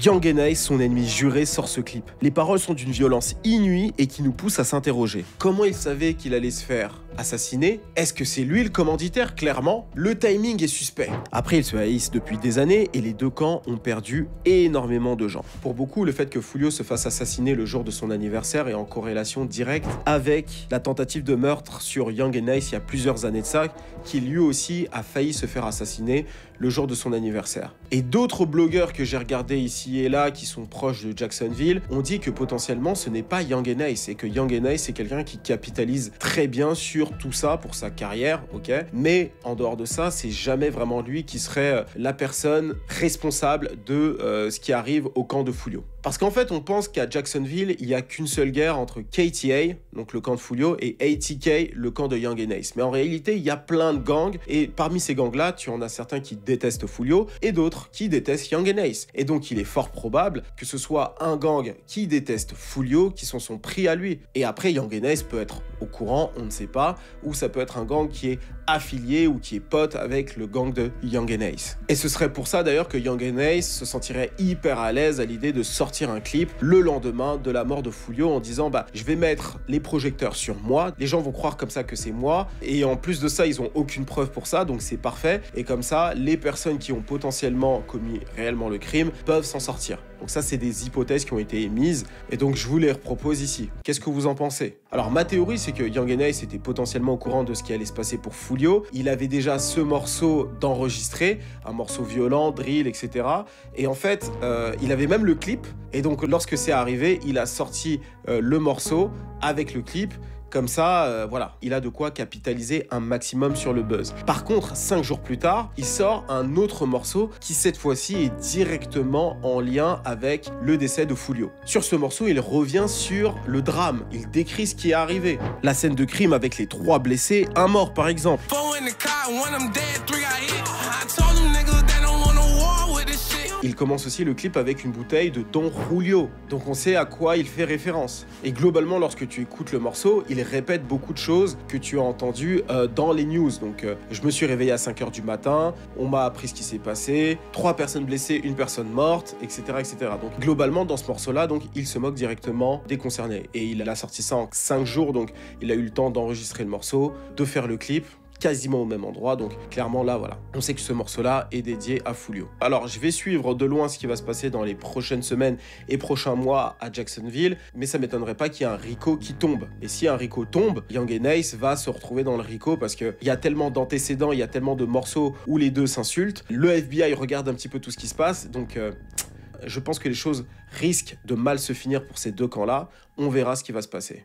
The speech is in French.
Young N.A, son ennemi juré, sort ce clip. Les paroles sont d'une violence inouïe et qui nous poussent à s'interroger. Comment il savait qu'il allait se faire assassiner? Est-ce que c'est lui le commanditaire? Clairement, le timing est suspect. Après, ils se haïssent depuis des années et les deux camps ont perdu énormément de gens. Pour beaucoup, le fait que Foolio se fasse assassiner le jour de son anniversaire est en corrélation directe avec la tentative de meurtre sur Young N.A il y a plusieurs années de ça, qui lui aussi a failli se faire assassiner le jour de son anniversaire. Et d'autres blogueurs que j'ai regardés ici et là, qui sont proches de Jacksonville, ont dit que potentiellement ce n'est pas Young N.A et que Young N.A c'est quelqu'un qui capitalise très bien sur tout ça pour sa carrière, ok? Mais en dehors de ça, c'est jamais vraiment lui qui serait la personne responsable de ce qui arrive au camp de Foolio. Parce qu'en fait, on pense qu'à Jacksonville, il n'y a qu'une seule guerre entre KTA, donc le camp de Foolio, et ATK, le camp de Young N.A. Mais en réalité, il y a plein de gangs, et parmi ces gangs-là, tu en as certains qui détestent Foolio, et d'autres qui détestent Young N.A. Et donc, il est fort probable que ce soit un gang qui déteste Foolio qui sont pris à lui. Et après, Young N.A peut être au courant, on ne sait pas, ou ça peut être un gang qui est affilié ou qui est pote avec le gang de Young N.A. Et ce serait pour ça d'ailleurs que Young N.A se sentirait hyper à l'aise à l'idée de sortir un clip le lendemain de la mort de Foolio en disant bah je vais mettre les projecteurs sur moi, les gens vont croire comme ça que c'est moi, et en plus de ça ils ont aucune preuve pour ça, donc c'est parfait, et comme ça les personnes qui ont potentiellement commis réellement le crime peuvent s'en sortir. Donc ça c'est des hypothèses qui ont été émises et donc je vous les repropose ici. Qu'est-ce que vous en pensez? Alors ma théorie c'est que Young N.A était potentiellement au courant de ce qui allait se passer pour Foolio. Il avait déjà ce morceau d'enregistré, un morceau violent, drill, etc. Et en fait il avait même le clip, et donc lorsque c'est arrivé il a sorti le morceau avec le clip. Comme ça, voilà, il a de quoi capitaliser un maximum sur le buzz. Par contre, 5 jours plus tard, il sort un autre morceau qui cette fois-ci est directement en lien avec le décès de Foolio. Sur ce morceau, il revient sur le drame, il décrit ce qui est arrivé. La scène de crime avec les 3 blessés, un mort par exemple. Il commence aussi le clip avec une bouteille de Don Julio, donc on sait à quoi il fait référence. Et globalement, lorsque tu écoutes le morceau, il répète beaucoup de choses que tu as entendues dans les news. Donc je me suis réveillé à 5 h du matin, on m'a appris ce qui s'est passé, 3 personnes blessées, 1 personne morte, etc. etc. Donc globalement, dans ce morceau-là, donc, il se moque directement des concernés. Et il a sorti ça en 5 jours, donc il a eu le temps d'enregistrer le morceau, de faire le clip, quasiment au même endroit, donc clairement là voilà, on sait que ce morceau là est dédié à Foolio. Alors je vais suivre de loin ce qui va se passer dans les prochaines semaines et prochains mois à Jacksonville, mais ça m'étonnerait pas qu'il y ait un RICO qui tombe. Et si un RICO tombe, Young N.A va se retrouver dans le RICO parce qu'il y a tellement d'antécédents, il y a tellement de morceaux où les deux s'insultent, le FBI regarde un petit peu tout ce qui se passe, donc je pense que les choses risquent de mal se finir pour ces deux camps là, on verra ce qui va se passer.